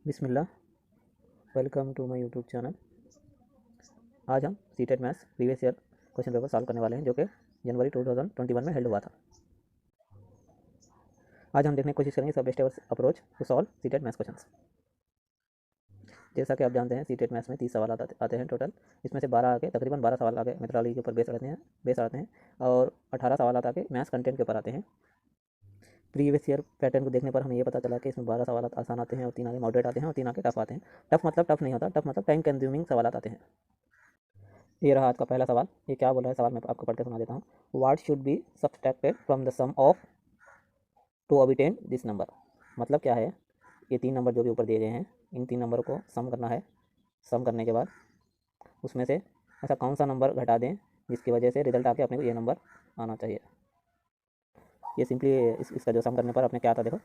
Bismillah. Welcome to my YouTube channel. आज हम CTET maths previous year question paper solve करने वाले हैं जो कि जनवरी 2021 में हेल्ड हुआ था। आज हम देखने की कोशिश करेंगे सब best ever approach to solve CTET maths questions. जैसा कि आप जानते हैं सीटेट मैथ्स में 30 सवाल आते हैं टोटल। इसमें से 12 आके तकरीबन 12 सवाल आके मेथोडोलॉजी के ऊपर बेस आते हैं और 18 सवाल आके मैथ्स कंटेंट के ऊपर आते हैं। प्रीवियस ईयर पैटर्न को देखने पर हमें ये पता चला कि इसमें 12 सवाल आसान आते हैं और 3 आगे मॉडरेट आते हैं और 3 आगे टफ आते हैं। टफ मतलब टफ नहीं होता, टफ मतलब टाइम कंज्यूमिंग सवाल आते हैं। ये रहा आज का पहला सवाल। ये क्या बोल रहा है सवाल, मैं आपको पढ़ के सुना देता हूँ। What should be subtracted from the sum of to obtain this number. मतलब क्या है, ये 3 नंबर जो भी ऊपर दिए गए हैं, इन 3 नंबर को सम करना है। सम करने के बाद उसमें से ऐसा कौन सा नंबर घटा दें जिसकी वजह से रिजल्ट आके अपने को ये नंबर आना चाहिए। ये सिंपली इसका जो सम करने पर अपने क्या आता है, देखो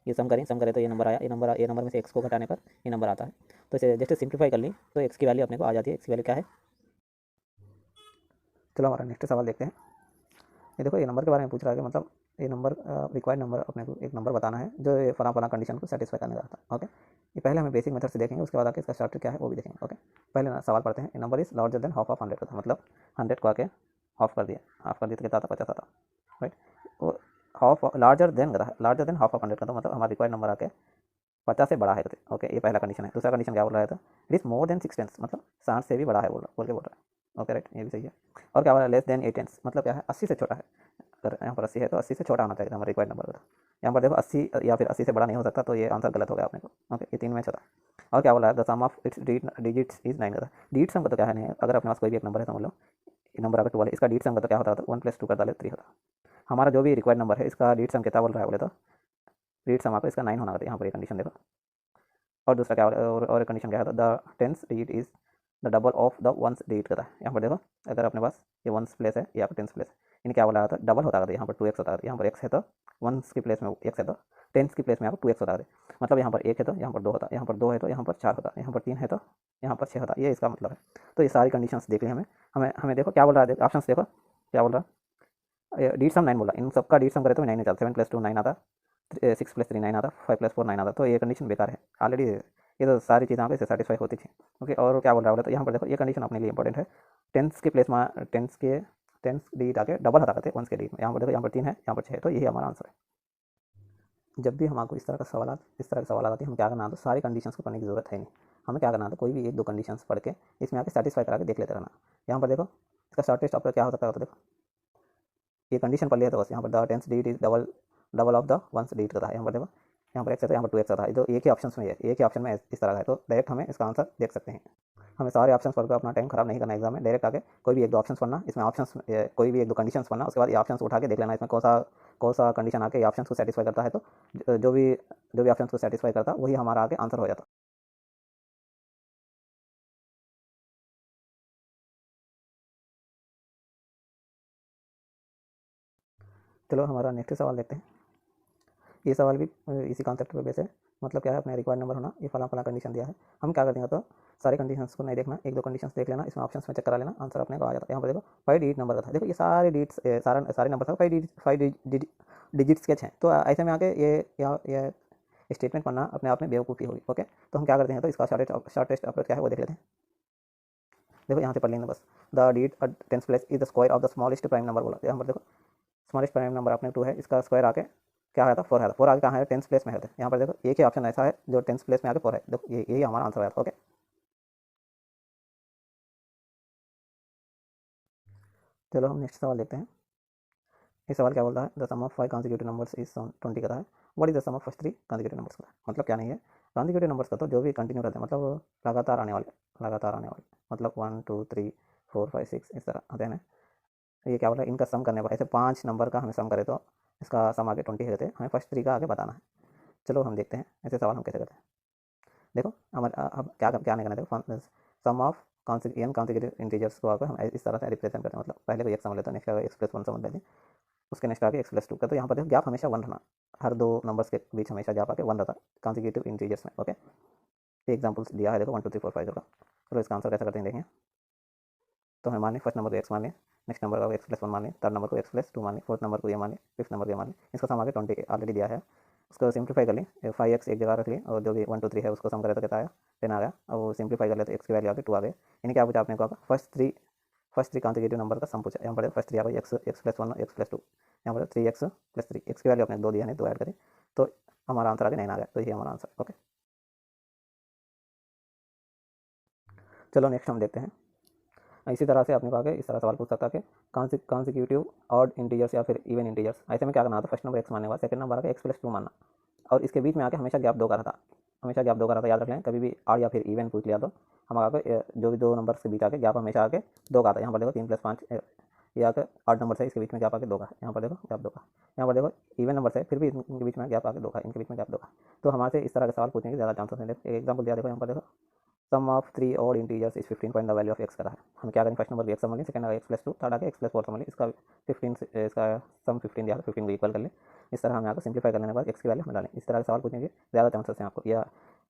ये सम करें तो ये नंबर में से एक्स को घटाने पर ये नंबर आता है। तो इसे जस्ट सिंप्लीफाई कर ली तो एक्स की वैल्यू अपने को आ जाती है। एक्स की वैल्यू क्या है, चलो हमारा नेक्स्ट सवाल देखते हैं। ये देखो, ये नंबर के बारे में पूछ रहा है कि मतलब ये नंबर रिक्वायर्ड नंबर अपने को एक नंबर बताना है जो ये फला फला कंडीशन को सेटिस्फाई करने वाला था। ओके, ये पहले हमें बेसिक मेथड से देखेंगे, उसके बाद आके इसका शॉर्ट क्या है वो भी देखेंगे। ओके, पहले सवाल पढ़ते हैं। Number is larger than half of 100 का था, मतलब 100 को आके हाफ कर दिया तो कितना आता, 50 आता। राइट, वो हाफ लार्जर देन का था, लार्जर देन हाफ ऑफ 100 का था, मतलब हमारा रिक्वायर्ड नंबर आके 50 से बड़ा है। ओके, ये पहला कंडीशन है। दूसरा कंडीशन क्या बोल रहा है था, it is more than 6 tens, मतलब 60 से भी बड़ा है बोल के बोल रहा है। ओके राइट, ये भी सही है। और क्या बोल रहा है, लेस देन 8 टेंस, मतलब क्या है 80 से छोटा है। अगर यहाँ पर 80 है तो 80 से छोटा होना चाहिए हमारा रिक्वायर्ड नंबर होता। यहाँ पर देखो 80 या फिर 80 से बड़ा नहीं हो सकता, तो ये आंसर गलत हो गया अपने को। ओके, ये 3 में छोटा। और क्या बोला है, the sum of its digits is 9 का। डिजिट सम का तो क्या है नहीं है, अगर अपने पास कोई भी एक नंबर है तो मतलब नंबर अगर 12 है, इसका डिजिट सम का तो क्या होता है, 1 + 2 कर डाले 3 होता। हमारा जो भी रिक्वायर्ड नंबर है इसका डिजिट सम कितना बोल रहा है बोले तो, डिजिट सम आपको इसका 9 होना चाहिए। यहाँ पर ये कंडीशन देखो। और दूसरा क्या, और कंडीशन क्या है, the tens digit is the double of the ones digit का था। यहाँ पर देखो, अगर अपने पास ये वंस प्लेस है, ये आपका टेंस प्लेस है, इन क्या बोला था, डबल होता है। यहाँ पर 2x होता है, यहाँ पर x है तो वंस की प्लेस में x है तो टेंस की प्लेस में आपको 2x होता है। मतलब यहाँ पर 1 है तो यहाँ पर 2 होता है, यहाँ पर 2 है तो यहाँ पर 4 होता है, यहाँ पर 3 है तो यहाँ पर 6 होता है। ये इसका मतलब है। तो ये सारी कंडीशंस देख ली हमें। हमें हमें देखो क्या बोल रहा है, ऑप्शन देखो क्या बोल रहा है। डी सम 9 बोला, इन सबका डी सम करे तो 9 चलता, 7 + 2 9 आता, 6 + 3 9 आता, 5 + 4 9 आता। तो ये कंडीशन बेकार है ऑलरेडी। ये तो सारी चीज़ें यहाँ पे सेटिस्फाई होती थी। ओके, और क्या बोल रहा है बोले तो यहाँ पर देखो, ये कंडीशन अपने लिए इंपॉर्टेंट है। टेंस के प्लेस में टेंस डिजिट आके डबल हटा करते वंस के डिजिट में। यहाँ पर देखो, यहाँ पर 3 है, यहाँ पर 6 है, तो यही हमारा आंसर है। जब भी हमको इस तरह के सवाल आते हैं, हमें क्या करना है, तो सारी कंडीशंस को पढ़ने की जरूरत है नहीं। हमें क्या करना है, तो कोई भी 1-2 कंडीशंस पढ़ के इसमें आके सेटिस्फाई करा के देख लेते रहना। यहाँ पर देखो, इसका शॉर्टेस्ट ऑप्शन क्या हो सकता है, तो देखो ये कंडीशन पढ़ लिया तो बस। यहाँ पर the tens digit is double double of the ones digit का था। यहाँ पर देखो, यहाँ पर एक्स है तो यहाँ पर 2x था। तो एक ही ऑप्शन में है, एक ही ऑप्शन में इस तरह का है, तो डायरेक्ट हमें इसका आंसर देख सकते हैं। हमें सारे ऑप्शंस पढ़कर अपना टाइम खराब नहीं करना एग्जाम में। डायरेक्ट आके कोई भी 1-2 ऑप्शंस पढ़ना, इसमें ऑप्शंस कोई भी 1-2 कंडीशंस पढ़ना, उसके बाद ये ऑप्शंस उठा के देख लेना इसमें कौन सा कंडीशन आके ये ऑप्शंस को सेटिस्फाई करता है। तो जो भी ऑप्शंस को सेटिस्फाई करता वही हमारा आगे आंसर हो जाता। चलो हमारा नेक्स्ट सवाल देखते हैं। ये सवाल भी इसी कॉन्सेप्ट पर बेस है। मतलब क्या है, अपने रिक्वायर्ड नंबर होना, ये फला फला कंडीशन दिया है। हम क्या कर देंगे, तो सारे कंडीशंस को नहीं देखना, 1-2 कंडीशंस देख लेना, इसमें ऑप्शंस में चेक करा लेना, आंसर अपने को आ जाता है। यहाँ पर देखो 5 डिजिट नंबर का था। देखो ये सारे डिजिट्स सारे नंबर था 5 डिजिट्स के हैं। तो ऐसे में आके ये स्टेटमेंट पढ़ना अपने आप में बेवकूफ़ी होगी। ओके, तो हम क्या करते हैं, तो इसका शॉर्टेस्ट अप्रोच क्या है वो देख लेते हैं। देखो यहाँ से पढ़ लेंगे बस। The digit tens place is the square of the smallest prime number बोला। यहाँ पर देखो, स्मॉलेस्ट प्राइम नंबर अपने 2 है, इसका स्क्वायर आके क्या आया था, 4 आया था। 4 आगे कहाँ है, टेंस प्लेस में है। यहाँ पर देखो एक ही ऑप्शन ऐसा है जो टेंस प्लेस में आके 4 है। देखो यही हमारा आंसर आया था। ओके, चलो हम नेक्स्ट सवाल देखते हैं। ये सवाल क्या बोल रहा है, the sum of 5 consecutive numbers is 20 का है। What is the sum of first 3 consecutive numbers का। मतलब क्या नहीं है, कॉन्जिक्यूटिव नंबर्स का तो जो भी कंटिन्यू रहते हैं, मतलब लगातार आने वाले, मतलब 1 2 3 4 5 6 इस तरह आते हैं ना। ये क्या बोल रहा है, इनका सम करने पर ऐसे 5 नंबर का हमें सम करे तो इसका सम आगे 20 रहते हैं। हमें फर्स्ट 3 का आगे बताना है। चलो हम देखते हैं ऐसे सवाल हम कैसे करते हैं। देखो हमारे अब क्या क्या नहीं करना है, देखो सम ऑफ कॉन्सिक्यूटिव इंटीजर्स को आकर हम इस तरह से रिप्रेजेंट करते हैं। मतलब पहले को एक समझ लेते हैं, नेक्स्ट x+1 समझ लेते हैं, उसके नेक्स्ट आगे x+2 का। तो यहाँ पर देखो गैप हमेशा 1 रहना, हर 2 नंबर्स के बीच हमेशा गैप आके 1 रहता कॉन्सिक्यूटिव इंटीजर्स में। ओके, ये एग्जाम्पल्स दिया है, देखो 1 2 3 4 5 का। चलो इसका आंसर कैसे करते हैं देखें। तो हमें माने फर्स्ट नंबर को x मान लें, नेक्स्ट नंबर को x+1 मान लें, थर्ड नंबर को x+2 मान लें, फोर्थ नंबर को ये मान लें, फिफ्थ नंबर को ये मान लें। इसका सम आगे 20 ऑलरेडी दिया है। उसको सिंप्लीफाई कर ली, 5x एक जगह रख ली और जो भी 1 2 3 है उसको सम करे तो कितना आया 10 आ गया। अब वो सिंप्लीफाई कर ले तो x की वैल्यू आ गई 2 आ गई। यानी क्या पूछा आपने को फर्स्ट थ्री कॉन्जिक्यूटिव नंबर का सम पूछा। यहाँ पर फर्स्ट थ्री आ गई x प्लस 1 x प्लस 2, यहाँ पर 3x प्लस 3, x की वैल्यू आपने 2 दिया है 2 ऐड करी तो हमारा आंसर आ गया 9 आ गया। तो ये हमारा आंसर। ओके, चलो नेक्स्ट हम देखते हैं। इसी तरह से आपने कहा कि इस तरह सवाल पूछ सकता है कि कॉन्सिक्यूटिव ऑड इंटीजर्स या फिर इवन इंटीजर्स, ऐसे में क्या करना था, फर्स्ट नंबर x मानने के बाद सेकंड नंबर आके x प्लस 2 मानना और इसके बीच में आके हमेशा गैप 2 का रहता, हमेशा गैप 2 का रहता, याद रख लें। कभी भी ऑड या फिर इवन पूछ लिया तो हम आगे जो भी दो नंबर के बीच आके गैप हमेशा आके 2 का आता है। यहाँ पर देखो 3 प्लस 5 ये आके ऑड नंबर से इसके बीच में गैप आके 2 का, यहाँ पर देखो गैप 2 का, यहाँ पर देखो इवन नंबर से फिर भी इनके बीच में गैप आके 2 का, इनके बीच में गैप 2 का। तो हमारे इस तरह के सवाल पूछने के ज़्यादा चांसेस हैं। देखो एक एग्जाम्पल दिया, देखो यहाँ पर देखो sum of 3 odd integers is 15 point the value of x करा है। हम क्या करें, फर्स्ट नंबर भी एक्स समझ लें, सेकंड एक्स प्लस 2, थर्ड आके एक्स प्लस 4 समझ लें, इसका 15 इसका सम 15 दिया, 15 को इक्वल कर लें। इस तरह हम यहाँ को सिंप्लीफाई करने के बाद एक्स की वैल्यू हम डालें। इस तरह के सवाल पूछने के ज़्यादा चांसेस हैं आपको, या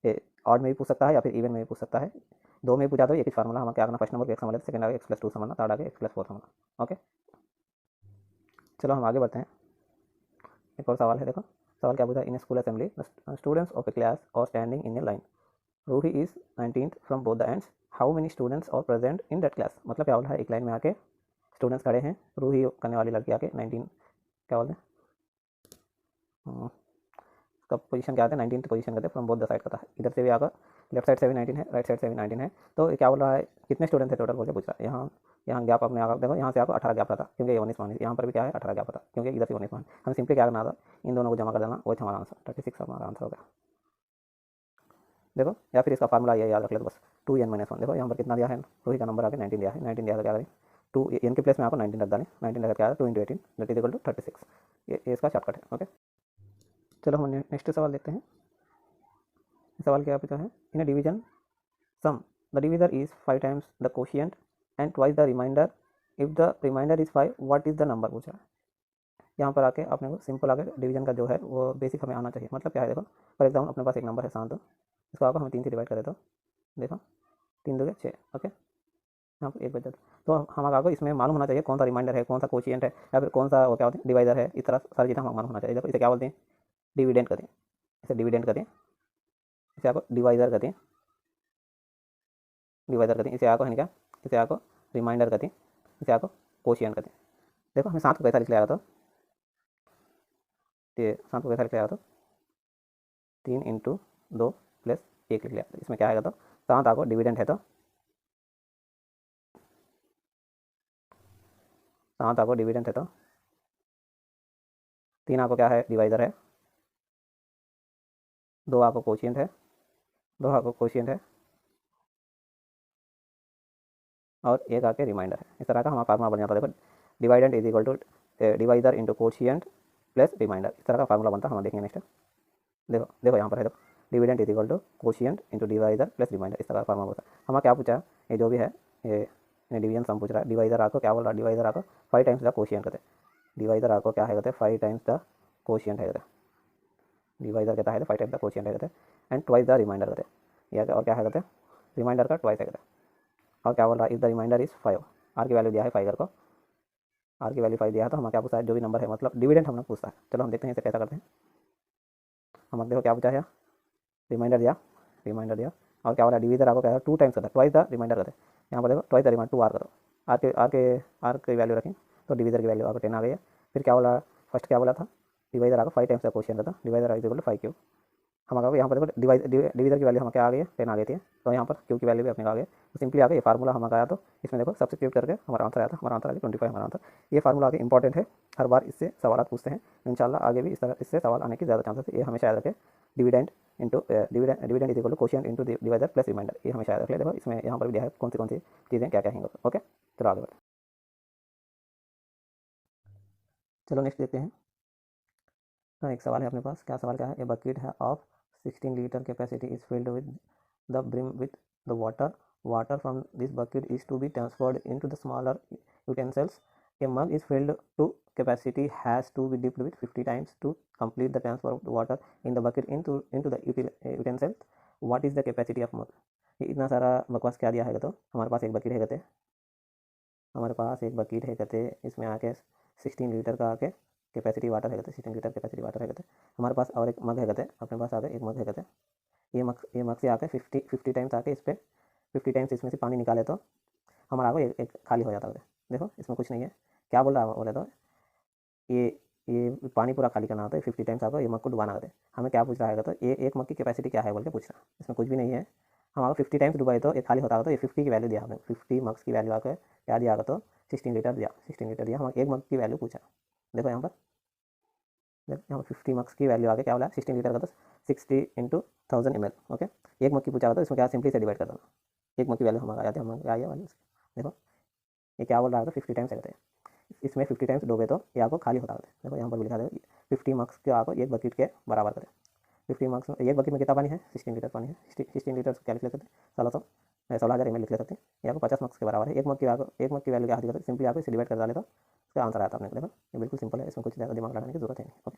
ऑड में भी पूछ सकता है या फिर इवन में भी पूछ सकता है। दो में पूछा तो एक ही फार्मूला, हम क्या करना, फर्स्ट नंबर को एक्स समझ लें, सेकंड आगे एक्स प्लस 2 समझना, थर्ड आगे एक्स प्लस 4 समझना। ओके, चलो हम आगे बढ़ते हैं। एक और सवाल है, देखो सवाल क्या पूछा, in school assembly students of a class are standing in a line, Ruhi is 19th from both the ends, how many students are present in that class. मतलब क्या बोला है, एक लाइन में आके स्टूडेंट्स खड़े हैं, रूही करने वाली लड़की आके 19 क्या बोलते हैं, उसका पोजीशन क्या आता है, 19th पोजीशन कहते हैं, फ्रॉम बोथ द साइड का था, इधर से भी आकर लेफ्ट साइड से भी 19 है, राइट साइड से भी 19 है। तो क्या बोल रहा है, कितने स्टूडेंट थे टोटल बोल के पूछ रहा है। यहाँ गैप अपने आकर देखो, यहाँ से आपको 18 गैप रहा था क्योंकि ये 19 मान, यहाँ पर भी क्या है 18 गैप था क्योंकि इधर से 19 मान। हम सिंपली क्या करना था, इन दोनों को जमा कर देना, वही हमारा आंसर 36 हमारा आंसर हो गया। देखो या फिर इसका फार्मूला ये याद रख ले तो बस 2n-1। देखो यहाँ पर कितना दिया है, रूही का नंबर आके 19 दिया है, 19 दिया तो क्या करें 2 एन के प्लेस में आपको 19 रख डालें, 19 रख क्या है 2 × 18 दैट इज इक्वल टू 36। ये इसका शॉर्टकट है। ओके, चलो हम नेक्स्ट सवाल देखते हैं। सवाल क्या पूछा है, in a division sum the divisor is 5 times the quotient and twice the remainder, if the remainder is 5 what is the number पूछा है। यहाँ पर आके आपने को सिंपल आके डिवीजन का जो है वो बेसिक हमें आना चाहिए। मतलब क्या है, देखो फॉर एग्जाम्पल अपने पास एक नंबर है 7, इसको आकर हम 3 से डिवाइड करें तो देखो 3 2 6। ओके, यहाँ पर एक बचा तो हमारा आपको इसमें मालूम होना चाहिए कौन सा रिमाइंडर है, कौन सा कोशिएंट है, या फिर कौन सा वो क्या होते हैं डिवाइडर है। इस तरह सारी चीज़ें हमें मालूम होना चाहिए। देखो इसे क्या बोलते हैं, डिविडेंड कहते हैं, इसे डिविडेंड कहते हैं, इसे आपको डिवाइडर कहते हैं, डिवाइडर कहते हैं, इसे आपको है क्या, इसे आपको रिमाइंडर कहते हैं, इसे आपको कोशिएंट कहते हैं। देखो हमें 7 को कैसा लिख लिया तो ये 7 को कैसा लिख लिया तो 3 × 2 + 1 लिख लिया। इसमें क्या आएगा तो 7 आपको डिविडेंड है तो 7 आपको डिविडेंड है तो 3 आपको क्या है डिवाइडर है, 2 आपको कोशिएंट है, 2 आपको कोशिएंट है और 1 आके रिमाइंडर है। इस तरह का हमारा फार्मूला बन जाता है। देखो dividend is equal to divider into quotient plus remainder, इस तरह का फार्मूला बनता है। हम देखेंगे नेक्स्ट। देखो देखो यहाँ पर है, देखो dividend is equal to quotient into divider plus remainder, इस तरह का फार्मूला होता है। हमें क्या पूछा है, ये जो भी है ये डिवीजन सम पूछ रहा है। डिवाइडर आपको क्या बोल रहा है, डिवाइडर आपको 5 टाइम्स द कोशिएंट कहते हैं, डिवाइडर आपको क्या है कहते हैं 5 टाइम्स द कोशिएंट है कहते हैं, डिवाइडर कहता है 5 टाइम्स द कोशिएंट है कहते हैं एंड ट्वाइस द रिमाइंडर कहते हैं, या और क्या है कहते हैं रिमाइंडर का ट्वाइस है कहते हैं। और क्या बोल रहा है, if the remainder is 5, R की वैल्यू दिया है 5 को, आर की वैल्यू 5 दिया है तो हमें क्या पूछा है, जो भी नंबर है मतलब डिविडेंट हमने पूछा है। चलो हम देखते हैं इसे कैसा करते हैं। हम देखो क्या पूछा है, रिमाइंडर दिया, रिमाइंडर दिया और क्या बोला डिवीजर आपको क्या है 2 टाइम्स करता है, ट्वाइस द रिमाइंडर करते हैं। यहाँ पर देखो ट्वाइस द रिमाइंडर 2 आर करो, आर की वैल्यू रखें तो डिवीजर की वैल्यू आपको 10 आ गई है। फिर क्या बोला, फर्स्ट क्या बोला था, डिवाइजर आपको 5 टाइम्स का क्वेश्चन था, divisor is equal to 5 Q. हमारा यहाँ पर देखो डिवीजर की वैल्यू हमें क्या आ गई है 10 आ गई थी, तो यहाँ पर क्यू की वैल्यू भी अपने आ गई। तो सिंपली आगे ये फार्मूला हमारा आया, तो इसमें देखो सब्स्टिट्यूट करके हमारा आंसर आया था, हमारा आंसर आ गया 25 हमारा आंसर। ये फार्मूला आगे इंपॉर्टेंट है, हर बार इससे सवाल पूछते हैं, इंशाल्लाह आगे भी इस तरह इससे सवाल आने की ज़्यादा चांसेस है। ये हमेशा याद रखें, dividend into dividend is equal to quotient into divider plus remainder, ये हमेशा याद रख ले। देखो इसमें यहाँ पर भी दिया है कौन सी चीज़ें क्या क्या हैं। ओके, चलो आगे बढ़ते हैं। चलो नेक्स्ट देखते हैं। हाँ एक सवाल है अपने पास, क्या सवाल क्या है, ए बकेट है of 16 litre capacity is filled with the brim with the water from this bucket is to be transferred into the smaller utensils. A mug is filled to capacity has to be dipped with 50 times to complete the transfer of the water in the bucket into the utensil. What is the capacity of mug? ये इतना सारा बकवास क्या दिया है, तो हमारे पास एक बकेट है कहते, हमारे पास एक बकेट है कहते, इसमें आके 16 लीटर का आके कैपेसिटी वाटर है कहते, 16 लीटर कैपेसिटी वाटर है कहते। हमारे पास और एक मग है कहते, अपने पास आ गए एक मग है कहते। ये मग से आके 50 टाइम्स आके इस पर 50 टाइम्स इसमें से पानी निकाले तो हमारा आगे एक खाली हो जाता है। देखो इसमें कुछ नहीं है, क्या बोल रहा है बोले तो ये ये पानी पूरा खाली करना होता है, 50 टाइम्स आपको ये मग को डुबाना होता है। हमें क्या पूछ रहा है तो ये एक मग की कैपेसिटी क्या है बोल के पूछ रहा है, इसमें कुछ भी नहीं है। हम आपको 50 टाइम्स डुबाए तो ये खाली होता है, तो ये 50 की वैल्यू दिया हमें, 50 मग्स की वैल्यू आकर क्या दिया तो 16 लीटर दिया, 16 लीटर दिया। हम एक मग की वैल्यू पूछा, देखो यहाँ पर यहाँ 50 मग्स की वैल्यू आगे क्या बोला 16 लीटर का, तो 60 इंटू 1000 ml। ओके, एक मग की पूछा तो इसमें क्या सिंपली से डिवाइड कर देना, एक मग की वैल्यू हमारा आ जाती है, हम क्या वैल्यू। देखो ये क्या बोल रहा है तो 50 टाइम्स रहते हैं, इसमें 50 टाइम्स डोबे तो ये आपको खाली होता है। देखो यहाँ पर भी लिखा है 50 मग्स के आपको एक बकेट के बराबर करें। 50 मग्स में एक बकेट में कितना पानी है, 16 लीटर पानी है। 16 लीटर क्या लिख लेते थे, 16,000 ml लिख लेते थे। ये आपको 50 मग्स के बराबर है। एक मग की वैल्यू क्या होती है, सिंपली आपको इसे डिवाइड कर डाले तो इसका आंसर आता है अपने। देखो ये बिल्कुल सिंपल है, इसमें कुछ ज़्यादा दिमाग लगाने की जरूरत है नहीं। ओके,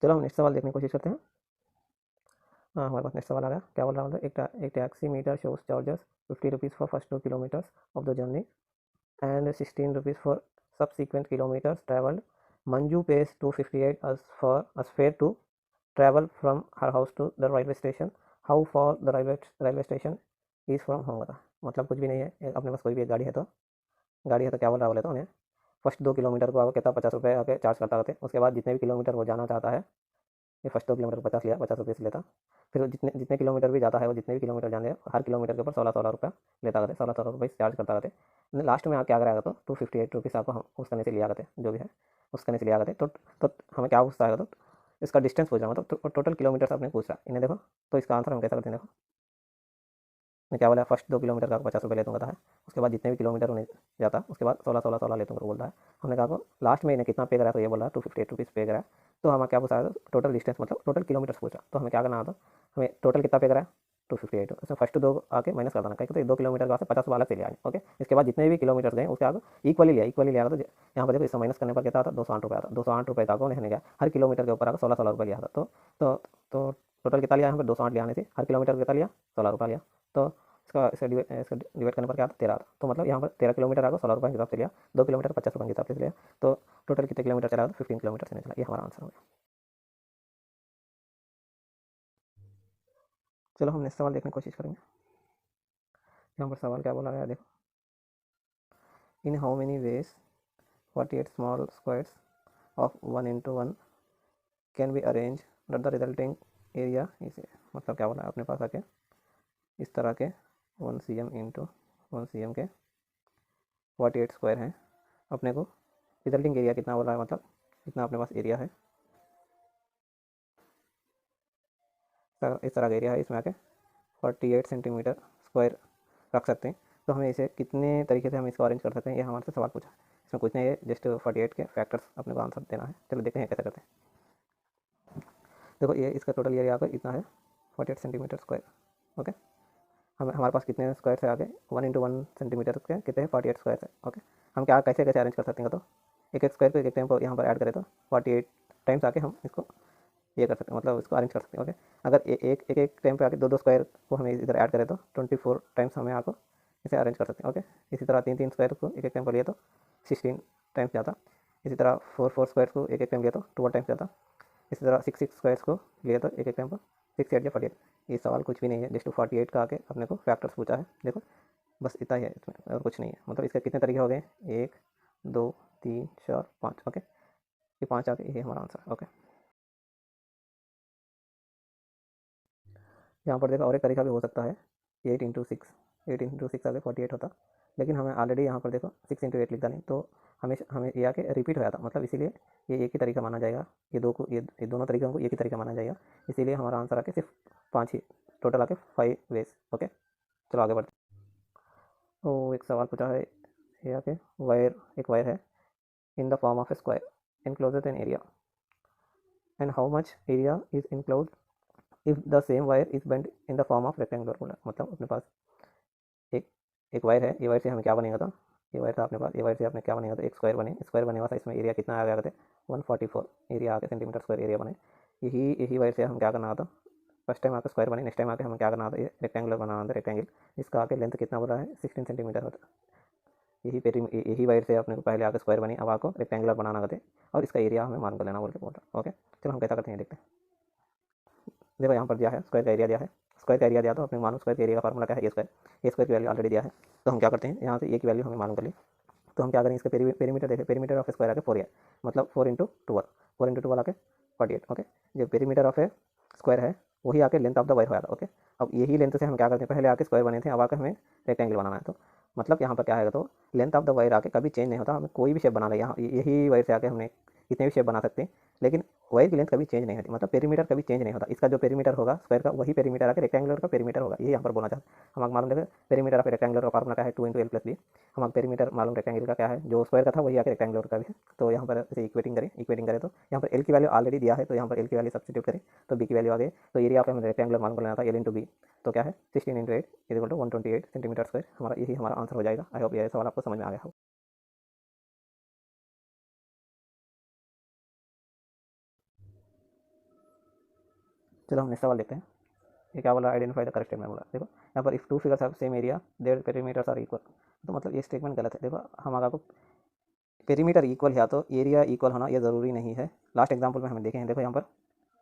चलो हम नेक्स्ट सवाल देखने की कोशिश करते हैं। हाँ, हमारे पास नेक्स्ट सवाल आ गया, क्या बोल रहा है एक taxi meter shows charges 50 rupees for first 2 kilometres of the journey and 16 rupees for subsequent kilometers traveled. Manju pays 258 as fare to travel from her house to the railway station. How far the railway station is from home? मतलब कुछ भी नहीं है, अपने पास कोई भी एक गाड़ी है तो क्या बोल रहा है बोले तो उन्हें फर्स्ट 2 किलोमीटर को आपको कितना 50 रुपये आके चार्ज करता होते हैं। उसके बाद जितने भी किलोमीटर वो जाना चाहता है, ये फर्स्ट 2 किलोमीटर को 50 लिया, 50 रुपये से लेता। फिर जितने जितने किलोमीटर भी जाता है, वो जितने भी किलोमीटर जाने हर किलोमीटर के ऊपर 16 रुपये लेता करते, 16 रुपये चार्ज करता करते। लास्ट में आप क्या करेगा तो 258 रुपीज़ आपको हम उस करने से लिया करते, जो भी है उस करने से लिया करते। तो हमें क्या पूछता है तो इसका डिस्टेंस पूछ रहा हूँ, तो टोटल किलोमीटर आपने पूछ रहा है इन्हें। देखो तो इसका आंसर हम कैसा करते हैं, देखो मैं क्या बोला, फर्स्ट 2 किलोमीटर का 50 रुपये ले दूँगा है, उसके बाद जितने भी किलोमीटर उन्हें जाता उसके बाद 16 ले दूँगा बोलता है। हमने कहा को लास्ट में इन्हें कितना पे करा, तो ये बोला 258 रुपीज़ पे करा। तो हमें क्या पूछा है, टोटल डिस्टेंस मतलब टोटल किलोमीटर्स पूछा, तो हमें क्या करना था, हमें टोटल कितना पे करा 258, उसमें फर्स्ट 2 आके माइनस कर देना, क्योंकि 2 किलोमीटर का 50 वाला से लिया है। ओके, इसके बाद जितने भी किलोमीटर गए उसके आगे इक्वली लिया तो यहाँ पर देखो इससे माइनस करने पर कितना आता 208 रुपये आता, 208 रुपये का उन्हें गया हर किलोमीटर के ऊपर आकर 16 रुपये लिया था। तो टोटल कितना लिया यहाँ पर 208 लिया आने से, हर किलोमीटर कितना लिया 16 रुपये लिया। तो इसका डिवाइड करने पर क्या आता 13 आता। तो मतलब यहाँ पर 13 किलोमीटर आपको 16 रुपये के हिसाब से लिया, 2 किलोमीटर 50 रुपये के हिसाब से लिया। तो टोटल कितने किलोमीटर चला, 15 किलोमीटर से चला। ये हमारा आंसर हो गया। चलो हम नेक्स्ट सवाल देखने की कोशिश करेंगे। यहाँ पर सवाल क्या बोला गया देखो, in how many ways 48 small squares of 1 into 1 can be arrange the resulting area इसे। मतलब क्या बोला अपने पास आके इस तरह के 1 cm इंटू 1 cm के 48 स्क्वायर हैं, अपने को रिजल्टिंग एरिया कितना बोला है, मतलब कितना अपने पास एरिया है, इस तरह का एरिया है, इसमें आके 48 सेंटीमीटर स्क्वायर रख सकते हैं। तो हमें इसे कितने तरीके से हम इसको अरेंज कर सकते हैं, ये हमारे से सवाल पूछा है। इसमें कुछ नहीं है, जस्ट 48 के फैक्टर्स अपने को आंसर देना है। चलो देखते हैं कैसे करते हैं। देखो ये इसका टोटल एरिया आकर इतना है 48 सेंटीमीटर स्क्वायर। ओके, हमारे पास कितने स्क्वायर से आगे 1 into 1 सेंटीमीटर के कितने हैं 48 स्क्वायर है। ओके, हम क्या कैसे कैसे अरेंज कर सकते हैं, तो एक एक स्क्वायर को एक टाइम पर यहाँ पर ऐड करें तो 48 टाइम्स आके हम इसको ये कर सकते हैं, मतलब इसको अरेंज कर सकते हैं। ओके, अगर एक टाइम पे आके 2 स्क्वायर को हमें इधर ऐड करें तो 24 टाइम्स हमें आपको इसे अरेंज कर सकते हैं। ओके, इसी तरह 3 स्क्वायर को एक टाइम पर लिए तो 16 टाइम्स जाता। इसी तरह 4 स्क्वायर को एक टाइम लिया तो 12 टाइम्स जाता। इसी तरह 6 स्क्वायर्स को लिए तो एक टाइम पर 6 8 या 48। ये सवाल कुछ भी नहीं है, जस्ट 48 का आके अपने को फैक्टर्स पूछा है। देखो बस इतना ही है, इसमें और कुछ नहीं है। मतलब इसके कितने तरीके हो गए, 1 2 3 4 5। ओके, ये 5 आके ये हमारा आंसर। ओके, यहाँ पर देखो और एक तरीका भी हो सकता है, 8 into 6 आगे 48 होता, लेकिन हमें ऑलरेडी यहाँ पर देखो 6 into 8 लिखा नहीं, तो हमें हमें ये आके रिपीट हो जाता, मतलब इसीलिए ये एक ही तरीका माना जाएगा। ये दोनों तरीकों को एक ही तरीका माना जाएगा, इसीलिए हमारा आंसर आके सिर्फ 5 ही, टोटल आके 5 वेज। ओके, चलो आगे बढ़ते। तो एक सवाल पूछा है, ये आके एक वायर है in the form of A square encloses an area and how much area is enclosed if the same wire is bent in the form of rectangular बोला। मतलब अपने पास एक एक वायर है, ये वायर से हमें क्या बनेगा था, ये वायर था अपने पास, ये वायर से आपने क्या बनेगा, तो एक स्क्वायर बनेगा था, इसमें एरिया कितना आ गया था 144 एरिया आ गया, सेंटीमीटर स्क्वायर एरिया बने। यही वायर से हम क्या करना था, फर्स्ट टाइम आकर स्क्वायर बने, नेक्स्ट टाइम आके हमें क्या करना था, ये रेक्टेंगुलर बनाना था, रेक्टेंगल। इसका आके लेंथ कितना बोला है 16 सेंटीमीटर होता यही वाइड से अपने को पहले आके स्क्वायर बनी, अब आपको रेक्टेंगुलर बनाना कहते और इसका एरिया हमें मालूम कर लेना बोल के बोल रहा। ओके, चलो हम कैसा करते हैं देखते हैं। देखो यहाँ पर दिया है स्क्वायर का एरिया दिया है, स्क्वायर का एरिया दिया तो अपने मालूम स्क्वायर का एरिया का फार्मूला क्या है, ए स्क्वायर की वैल्यू ऑलरेडी दिया है। तो हम क्या करते हैं, यहाँ से ए की वैल्यू हमें मालूम कर ली, तो हम क्या करेंगे, इसका पेरीमीटर देखें, पेरीमीटर ऑफ स्क्वायर आके 4 है, मतलब 4 इंटू 12 आके 48। ओके, जो पेरीमीटर ऑफ ए स्क्वायर है वही आके लेंथ ऑफ द वायर हो जाता है। ओके, अब यही लेंथ से हम क्या करते हैं, पहले आके स्क्वायर बने थे, अब आके हमें रेक्टेंगल बनाना है। तो मतलब यहाँ पर क्या है, तो लेंथ ऑफ द वायर आके कभी चेंज नहीं होता, हमें कोई भी शेप बना ले, यहाँ यही वायर से आके हमने कितने भी शेप बना सकते हैं, लेकिन वायर की लेंथ कभी चेंज नहीं होती, मतलब पेरीमीटर कभी चेंज नहीं होता। इसका जो पेरीमीटर होगा स्क्वायर का वही पेरीमीटर आके रेक्टेंगुलर का पेरीमीटर होगा, ये यहाँ पर बोलना चाहते हैं। हम मालूम देखें पेरीमीटर ऑफ रेक्टेंगुलर का फार्मूला क्या है, 2 × l + b। हम पेरीमीटर मालूम रेक्टेंगल का क्या है, जो स्क्वायर का था वही आके रेक्टेंगुलर का भी है। तो यहाँ पर इसे इक्वेटिंग करें तो यहाँ पर एल की वैल्यू ऑलरेडी दिया है, तो यहाँ पर एल की वैल्यू सब्स्टिट्यूट करें तो बी की वैल्यू आ गई। तो एरिया आपको हमें रेक्टेंगुलर मालूम कर लेना था, एल इंटू बी, तो क्या है 16 × 8 = 128 सेंटीमीटर स्क्वायर। यही हमारा आंसर हो जाएगा। आई होप ये सवाल आपको समझ में आ गया हो। चलो हम नेक्स्ट सवाल देखते हैं। ये क्या बोला, आइडेंटिफाई द करेक्ट स्टेटमेंट बोला। देखो यहाँ पर if two figures have same area their perimeters are equal, तो मतलब ये स्टेटमेंट गलत है। देखो हम अगर आपको पेरीमीटर इक्वल है तो एरिया इक्वल होना ये ज़रूरी नहीं है। लास्ट एग्जांपल में हमें देखें, देखो यहाँ पर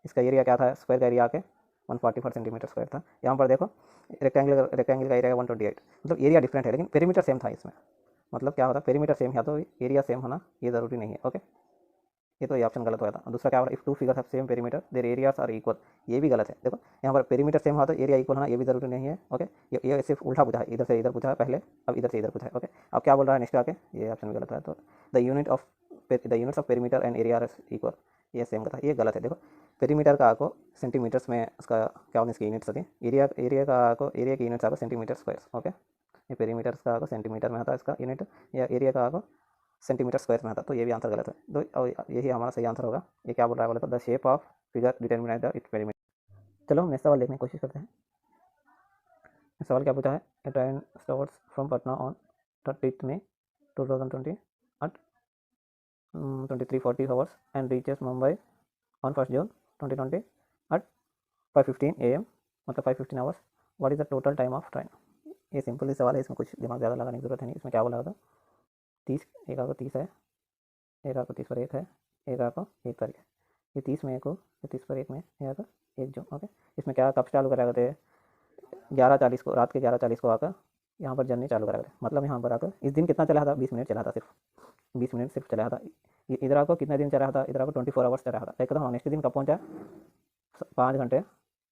इसका एरिया क्या था, स्क्वायर का एरिया आके 144 सेंटीमीटर स्क्वायर था। यहाँ पर देखो रेक्टेंगल का एरिया 128, मतलब एरिया डिफरेंट है लेकिन पेरीमीटर सेम था इसमें। मतलब क्या होता है, पेरीमीटर सेम है तो एरिया सेम होना ये ज़रूरी नहीं है। ओके, ये तो ये ऑप्शन गलत हो था। दूसरा क्या होगा, if two figures have same perimeter their areas are equal, ये भी गलत है। देखो यहाँ पर पेरीमीटर सेम हुआ तो एरिया इक्वल होना ये भी जरूरी नहीं है। ओके, ये सिर्फ उल्टा पूछा है, इधर से इधर पूछा है पहले, अब इधर से इधर पूछा है। ओके, अब क्या बोल रहा है नेक्स्ट आके, ये ऑप्शन भी गलत है। तो the units of perimeter and area are equal, ये सेम का था, ये गलत है। देखो पेरीमीटर का आपको सेंटीमीटर्स में उसका क्या होता है, इसकी यूनिट्स होती है, एरिया का आपको एरिया की यूनिट्स आपको सेंटीमीटर स्क्वायर। ओके, ये पेरीमीटर्स का आपको सेंटीमीटर में होता है इसका यूनिट, या एरिया का आपको सेंटीमीटर स्क्वायर में आता, तो ये भी आंसर गलत है। तो यही हमारा सही आंसर होगा। ये क्या बोल रहा है बोले तो the shape of figure determinate the its perimeter. चलो हम नेक्स्ट सवाल देखने की कोशिश करते हैं। सवाल क्या पूछा है, a train starts from Patna on 30 May 2020 at 23:40 hours and reaches Mumbai on 1 June 2020 at 5:15 AM, मतलब 5:15 hours। What is the total time of train. ये सिंपल ही सवाल है, इसमें कुछ दिमाग ज़्यादा लगाने की जरूरत है नहीं। इसमें क्या बोला था, 30, एक आपको 30 है, एक आपको 30 पर 1 है, एक आपको 1 तारीख है। ये 30 मई को, ये 30 पर 1 मई, ये आपका 1 जून। ओके, इसमें क्या कब चालू करा करते हैं, 11:40 को, रात के 11:40 को आकर यहाँ पर जर्नी चालू करा करते, मतलब यहाँ पर आकर इस दिन कितना चला था, 20 मिनट चला था, सिर्फ 20 मिनट सिर्फ चला था। इधर आपको कितने दिन चला था, इधर आपको 24 आवर्स चला था। एक तो नेक्स्ट दिन कब पहुँचा, 5 घंटे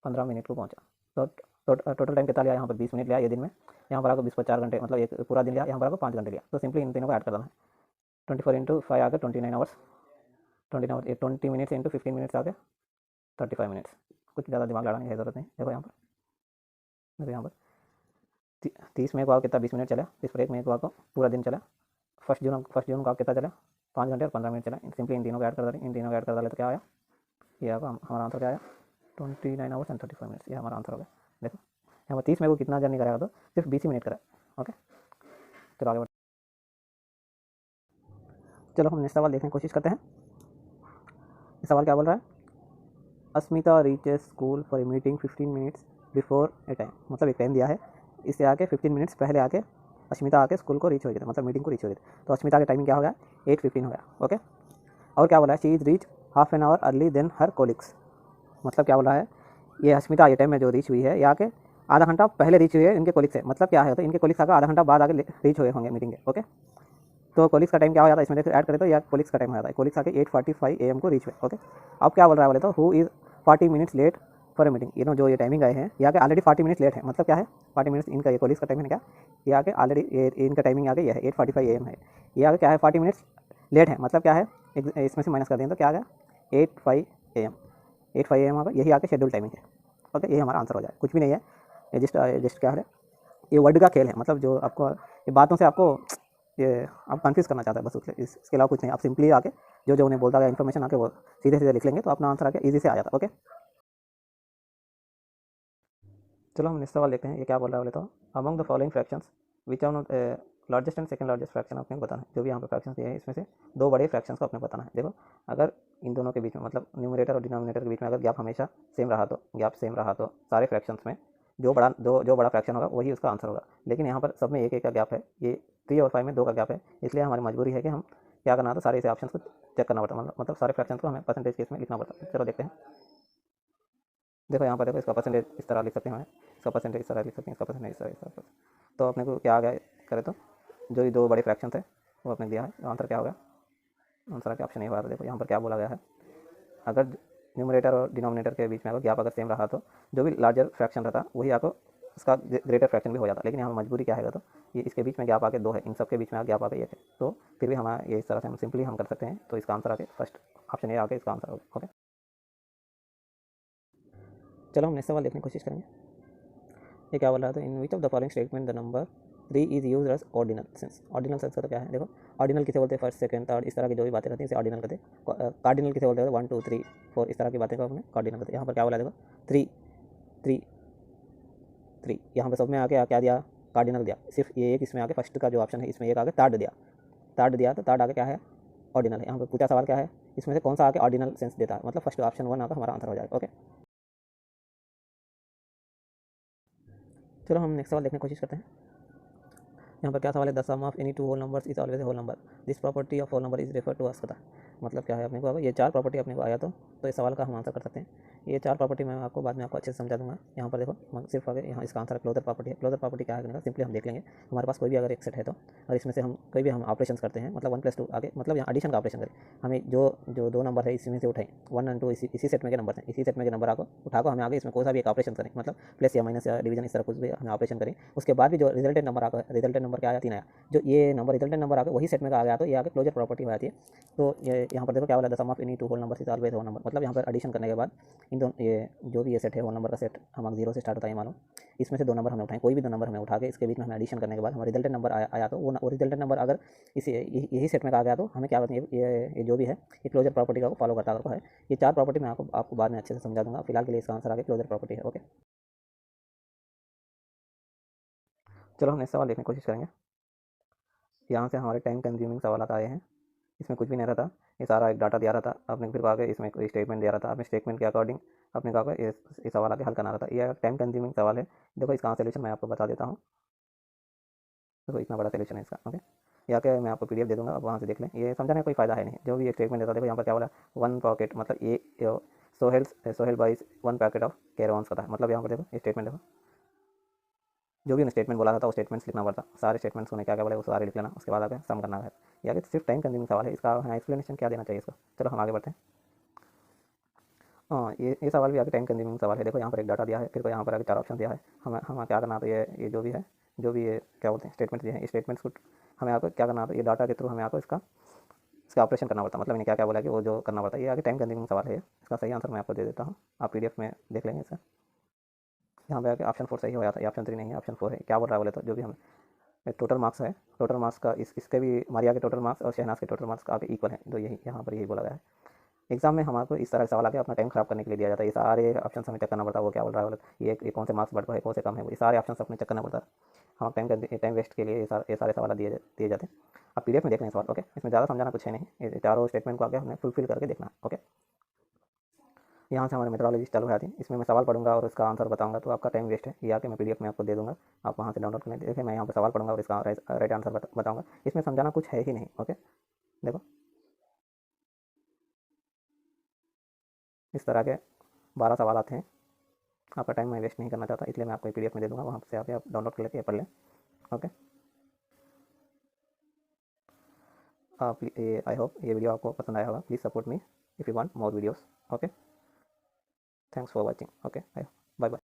15 मिनट को पहुँचा। तो टोटल टाइम कितना लिया, यहाँ पर 20 मिनट लिया ये दिन में, यहाँ पर आपको 20 पर 4 घंटे, मतलब एक पूरा दिन लिया, यहाँ पर आपको 5 घंटे लिया। तो सिंपली इन तीनों को ऐड कर देना है, 24 × 5 आकर 29 आवर्स, 20 मिनट्स इंटू 15 मिनट्स आके 35 मिनट्स। कुछ ज़्यादा दिमाग लगाने की जरूरत नहीं। देखो यहाँ पर 30 मई को आपको कितना 20 मिनट चला, 30 पर 1 मई को आपको पूरा दिन चला, 1 जून को आपको कितना चला, 5 घंटे और 15 मिनट चला। सिंपली इन तीनों को ऐड कर दें, इन तीनों को ऐड कर डाले तो क्या आया, ये आपका हमारा आंसर क्या आया, 29 आवर्स एंड 35 मिनट्स। ये हमारा आंसर हो गया। देखो यहाँ पर 30 मई को कितना जर्नी कराया, तो सिर्फ 20 मिनट करा। ओके, चलो आगे बढ़ते, चलो हम नेक्स्ट सवाल देखने की कोशिश करते हैं। ये सवाल क्या बोल रहा है, Asmita reaches school for a meeting 15 minutes before a time, मतलब एक टाइम दिया है, इससे आके 15 मिनट्स पहले आके अस्मिता आके स्कूल को रीच हो गई थी, मतलब मीटिंग को रीच हो गई थी। तो अस्मिता का टाइमिंग क्या हो गया, 8:15 हो गया। ओके, और क्या बोला है, she is reach half an hour early than her colleagues, मतलब क्या बोला है, ये अस्मिता ये टाइम में जो रीच हुई है, या के आधा घंटा पहले रीच हुई है इनके कोलिग से। मतलब क्या है, तो इनके कोलिग्स आकर आधा घंटा बाद आगे रीच हुए होंगे मीटिंग के। ओके, तो कोलिग्स का टाइम क्या हो जाता है, इसमें देखो ऐड करें तो या कोलिग्स का टाइम हो जाता है, कोलिग्स आके 8:45 AM को रीच हुए। ओके, अब क्या बोल रहा है बोले तो who is 40 minutes late for a meeting, ये जो ये टाइमिंग आए हैं यहाँ के ऑलरेडी 40 मिनट्स लेट है। मतलब क्या है, 40 मिनट्स इनका ये कोलिग्स का टाइम है क्या, ये आके ऑलरेडी इनका टाइमिंग आगे ये है 8:45 AM है, ये आगे क्या है 40 मिनट्स लेट है। मतलब क्या है, इसमें से माइनस कर दें तो क्या आ गया 8:05 AM आगे, यही आके शेड्यूल टाइमिंग है। ओके, यही हमारा आंसर हो जाए, कुछ भी नहीं है, ये जस्ट क्या है, ये वर्ड का खेल है। मतलब जो आपको ये बातों से आपको ये आप कन्फ्यूज़ करना चाहता है बस, इसके अलावा कुछ नहीं। आप सिंपली आके जो उन्हें बोलता है इन्फॉर्मेशन आके वो सीधे सीधे लिख लेंगे तो अपना आंसर आके ईजी से आ जाता है। ओके, चलो हम नेक्स्ट सवाल देखते हैं। ये क्या बोल रहा है बोले तो among the following fractions which are not largest and second largest fraction अपने को बताना है। जो भी यहाँ पे फ्रैक्शंस दिए हैं इसमें से 2 बड़े फ्रैक्शंस को अपने बताना है। देखो अगर इन दोनों के बीच में, मतलब न्यूमरेटर और डिनोमिनेटर के बीच में अगर गैप हमेशा सेम रहा, तो गैप सेम रहा तो सारे फ्रैक्शंस में जो बड़ा फ्रैक्शन होगा वही उसका आंसर होगा। लेकिन यहाँ पर सब में एक एक का गैप है, ये 3 और 5 में 2 का गैप है, इसलिए हमारी मजबूरी है कि हम क्या करना था, सारे ऐसे ऑप्शन को चेक करना पड़ता, मतलब सारे फ्रैक्शन को हमें परसेंटेज केस में लिखना पड़ता है। चलो देखते हैं। देखो यहाँ पर देखो, इसका परसेंटेज इस तरह लिख सकते हैं, इसका परसेंटेज इस तरह लिख सकते हैं, इसका परसेंटेज इस तरह। तो अपने को क्या आ गया करें तो, जो ये 2 बड़े फ्रैक्शन थे वो अपने दिया है। आंसर क्या होगा, आंसर का ऑप्शन ये हुआ। देखो यहाँ पर क्या बोला गया है, अगर न्यूमरेटर और डिनोमिनेटर के बीच में अगर गैप अगर सेम रहा तो जो भी लार्जर फ्रैक्शन रहता वही आपको उसका ग्रेटर फ्रैक्शन भी हो जाता। लेकिन यहाँ मजबूरी क्या है तो ये इसके बीच में गैप आके 2 है, इन सब के बीच में गैप आके 1 है, तो फिर भी हमारा ये इस तरह से हम सिंपली हम कर सकते हैं। तो इसका आंसर आके फर्स्ट ऑप्शन ये आके इसका आंसर होगा। ओके, चलो हम नेक्स्ट सवाल देखने की कोशिश करेंगे। ये क्या बोल रहा था, in which of the following statement the number 3 is use as ordinal sense. Ordinal sense का क्या है, देखो ऑर्डिनल किसे बोलते हैं, फर्स्ट सेकंड थर्ड, इस तरह की जो भी बातें रहती हैं इसे ऑर्डिनल कहते हैं। कार्डिनल किसे बोलते हैं, 1 2 3 4, इस तरह की बातें को अपने कार्डिनल कहते हैं। यहाँ पर क्या बोला, देखो 3 3 3, यहाँ पर सब में आके क्या दिया, कार्डिनल दिया। सिर्फ ये एक इसमें आके फर्स्ट का जो ऑप्शन है इसमें एक आगे थर्ड दिया, थर्ड दिया, तो थर्ड आगे क्या है, ऑर्डिनल है। यहाँ पर पूछा सवाल क्या है, इसमें से कौन सा आके ऑर्डिनल सेंस देता है, मतलब फर्स्ट ऑप्शन 1 आकर हमारा आंसर हो जाएगा। ओके, चलो हम नेक्स्ट सवाल देखने की कोशिश करते हैं। यहाँ पर क्या सवाल है, the sum of any 2 whole numbers is always a whole number, this property of whole number is refer to us कता। मतलब क्या है अपने को, अगर ये 4 प्रॉपर्टी अपने को आया तो इस सवाल का हम आंसर कर सकते हैं। ये 4 प्रॉपर्टी मैं आपको बाद में आपको अच्छे से समझा दूंगा। यहाँ पर देखो सिर्फ अगर यहाँ इसका आंसर क्लोजर प्रॉपर्टी है। क्लोजर प्रॉपर्टी क्या है, सिंपली हम देख लेंगे। हमारे पास कोई भी अगर एक सेट है तो, और इसमें से हम कोई भी हम ऑपरेशन करते हैं, मतलब 1 + 2 आगे, मतलब यहाँ एडिशन का ऑपरेशन करें, हमें जो 2 नंबर है इसमें से उठाएं, 1 और 2 इसी सेट में के नंबर हैं, इसी सेट में के नंबर को उठाकर हमें आगे इसमें कोई सा भी एक ऑपरेशन करें, मतलब प्लस या माइनस या डिवीजन, इस तरह कुछ भी हमें ऑपरेशन करें। उसके बाद भी जो रिजल्टेड नंबर आकर, रिजल्टेड नंबर क्या आया, 3 आया, जो ये नंबर रिजल्टेड नंबर आकर वही सेट में का आ गया तो ये आगे क्लोजर प्रॉपर्टी हो जाती है। तो ये यहाँ पर देखो क्या बोला, the sum of any 2 whole number is always whole number, मतलब यहाँ पर एडिशन करने के बाद इन दोनों ये जो भी ये सेट है होल नंबर का सेट, हम 0 से स्टार्ट होता है मानो, इसमें से 2 नंबर हमने उठाए, कोई भी 2 नंबर हमें उठा के इसके बीच में हमें एडिशन करने के बाद हमारा रिजल्टेड नंबर आया तो वो रिजल्टेड नंबर अगर इसी यही सेट में का आ गया तो हमें क्या करते हैं, ये जो भी है ये क्लोजर प्रॉपर्टी का फॉलो करता है। ये 4 प्रॉपर्टी मैं आपको बाद में अच्छे से समझा दूंगा। फिलहाल के लिए इसका आंसर आगे क्लोजर प्रॉपर्टी है। ओके, चलो हम नेक्स्ट सवाल देखने की कोशिश करेंगे। यहाँ से हमारे टाइम कंज्यूमिंग सवाल आए हैं। इसमें कुछ भी नहीं रहता, ये सारा एक डाटा दिया रहता, आपने फिर आगे इसमें कोई स्टेटमेंट दिया रहता, आपने स्टेटमेंट के अकॉर्डिंग अपने कहा ये सवाल आगे हल करना रहता। ये टाइम कंज्यूमिंग सवाल है। देखो इसका सोल्यूशन मैं आपको बता देता हूँ। देखो इतना बड़ा सोल्यूशन है इसका। ओके, या के मैं आपको पीडीएफ दे दूँगा, आप वहाँ से देख लें। ये समझाने का कोई फ़ायदा है नहीं, जो भी स्टेटमेंट देता है। देखो यहाँ पर क्या बोला, 1 पॉकेट, मतलब ये सोहेल बाइज 1 पैकेट ऑफ कैरवान्स का था। मतलब यहाँ पर देखो ये स्टेटमेंट, देखो जो भी स्टेटमेंट बोला था वो स्टेटमेंट्स लिखना पड़ता, सारे स्टेटमेंट्स उन्हें क्या क्या बोले वो सारे लिख लेना, उसके बाद आगे सम करना है। ये आगे सिर्फ टाइम कंज्यूमिंग सवाल है, इसका एक्सप्लेनेशन क्या देना चाहिए इसका। चलो हम आगे बढ़ते हैं। हाँ, ये सवाल भी आगे टाइम कंज्यूमिंग सवाल है। देखो यहाँ पर एक डाटा दिया है, फिर को यहाँ पर आगे 4 ऑप्शन दिया है, हमें क्या करना था, ये जो भी है, जो भी ये क्या बोलते हैं स्टेटमेंट दिए हैं, इस स्टेटमेंट्स को हमें आपको क्या करना था, ये डाटा के थ्रू हमें आपको इसका ऑपरेशन करना पड़ता, मतलब इन्हें क्या क्या बोला कि वो जो करना पड़ता है। ये आगे टाइम कंज्यूमिंग सवाल है। इसका सही आंसर मैं आपको दे देता हूँ, आप पीडीएफ में देख लेंगे इसका। यहाँ पे आगे ऑप्शन 4 सही हो जाता है, ऑप्शन 3 नहीं है, ऑप्शन 4 है। क्या बोल रहा है बोले तो, जो भी हमें टोटल मार्क्स है, टोटल मार्क्स का इसके भी मारिया के टोटल मार्क्स और शहनाज के टोटल मार्क्स का आगे इक्वल है, तो यही यहाँ पर यही बोला गया है। एग्जाम में हमारे इस तरह से सवाल आके अपना टाइम खराब करने के लिए दिया जाता है। ये सारे ऑप्शन हमें चेक करना पड़ता है, वो क्या बोल रहा है, ये कौन से मार्क्स बढ़ है, कौन से कम है, ये सारे ऑप्शन अपने चेक करना पड़ता है। हाँ, टाइम वेस्ट के लिए ये सारे सवाल दिए जाते हैं। आप पीडीएफ में देख लें सवाल। ओके, इसमें ज़्यादा समझाना कुछ है नहीं, ये चारों स्टेटमेंट को आगे हमने फुलफिल करके देखना है। ओके, यहाँ से हमारी मेथोडोलॉजी चालू हो जाती है। इसमें मैं सवाल पढ़ूंगा और इसका आंसर बताऊंगा, तो आपका टाइम वेस्ट है। ये आके मैं पीडीएफ में आपको दे दूँगा, आप वहाँ से डाउनलोड करने देखिए। मैं यहाँ पर सवाल पढ़ूंगा और इसका राइट आंसर बताऊँगा। इसमें समझाना कुछ है ही नहीं। ओके, देखो इस तरह के 12 सवाल आते हैं। आपका टाइम मैं वेस्ट नहीं करना चाहता, इसलिए मैं आपको पीडीएफ में दे दूँगा, वहाँ से आप डाउनलोड कर लेके पढ़ लें। ओके, आप ये आई होप ये वीडियो आपको पसंद आया होगा। Please support me if you want more videos. Okay, thanks for watching. Okay, bye bye.